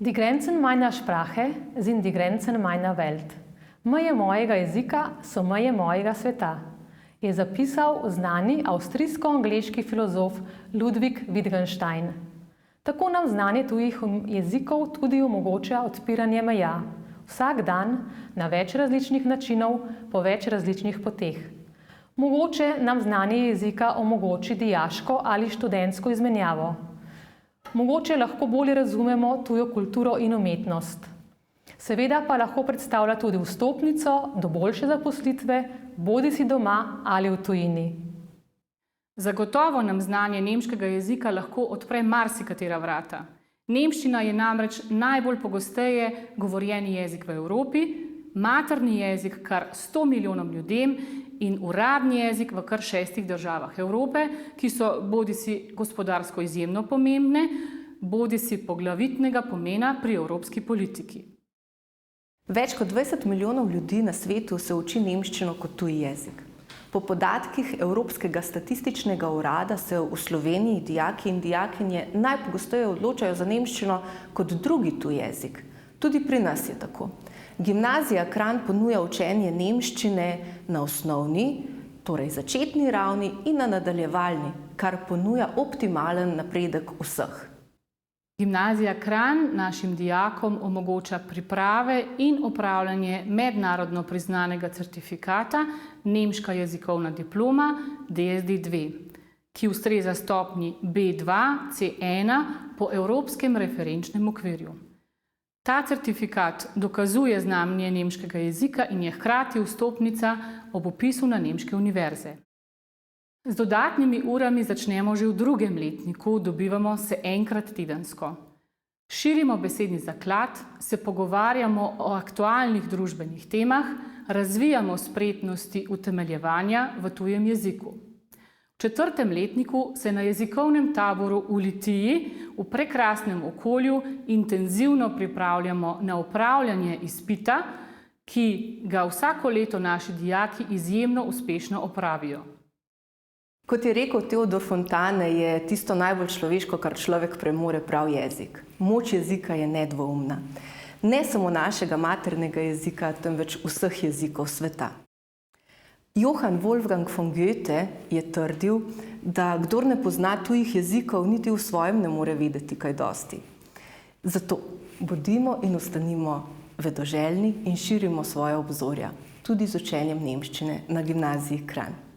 Die Grenzen meiner Sprache sind die Grenzen meiner Welt. Meje mojega jezika so meje mojega sveta, je zapisal znani avstrijsko-angleški filozof Ludwig Wittgenstein. Tako nam znanje tujih jezikov tudi omogoča odpiranje meja. Vsak dan, na več različnih načinov, po več različnih poteh. Mogoče nam znanje jezika omogoči dijaško ali študentsko izmenjavo. Mogoče lahko bolje razumemo tujo kulturo in umetnost. Seveda pa lahko predstavlja tudi vstopnico do boljše zaposlitve, bodisi doma ali v tujini. Zagotovo nam znanje nemškega jezika lahko odpre marsikatera vrata. Nemščina je namreč najbolj pogosteje govorjeni jezik v Evropi, materni jezik kar 100 milijonom ljudem in uradni jezik v kar 6 državah Evrope, ki so bodisi gospodarsko izjemno pomembne, bodisi poglavitnega pomena pri evropski politiki. Več kot 20 milijonov ljudi na svetu se uči nemščino kot tuji jezik. Po podatkih Evropskega statističnega urada se v Sloveniji dijaki in dijakinje najpogosteje odločajo za nemščino kot drugi tuji jezik. Tudi pri nas je tako. Gimnazija Kranj ponuja učenje nemščine na osnovni, torej začetni ravni in na nadaljevalni, kar ponuja optimalen napredek vseh. Gimnazija Kranj našim dijakom omogoča priprave in opravljanje mednarodno priznanega certifikata nemška jezikovna diploma DSD2, ki ustreza stopnji B2, C1 po Evropskem referenčnem okvirju. Ta certifikat dokazuje znanje nemškega jezika in je hkrati vstopnica ob vpisu na nemške univerze. Z dodatnimi urami začnemo že v drugem letniku, dobivamo se enkrat tedensko. Širimo besedni zaklad, se pogovarjamo o aktualnih družbenih temah, razvijamo spretnosti utemeljevanja v tujem jeziku. V 4. letniku se na jezikovnem taboru v Litiji v prekrasnem okolju intenzivno pripravljamo na opravljanje izpita, ki ga vsako leto naši dijaki izjemno uspešno opravijo. Kot je rekel Theodor Fontane, je tisto najbolj človeško, kar človek premore, prav jezik. Moč jezika je nedvoumna. Ne samo našega maternega jezika, temveč vseh jezikov sveta. Johann Wolfgang von Goethe je trdil, da kdor ne pozna tujih jezikov, niti v svojem ne more vedeti kaj dosti. Zato bodimo in ostanimo vedoželjni in širimo svoje obzorja, tudi z učenjem nemščine na Gimnaziji Kranj.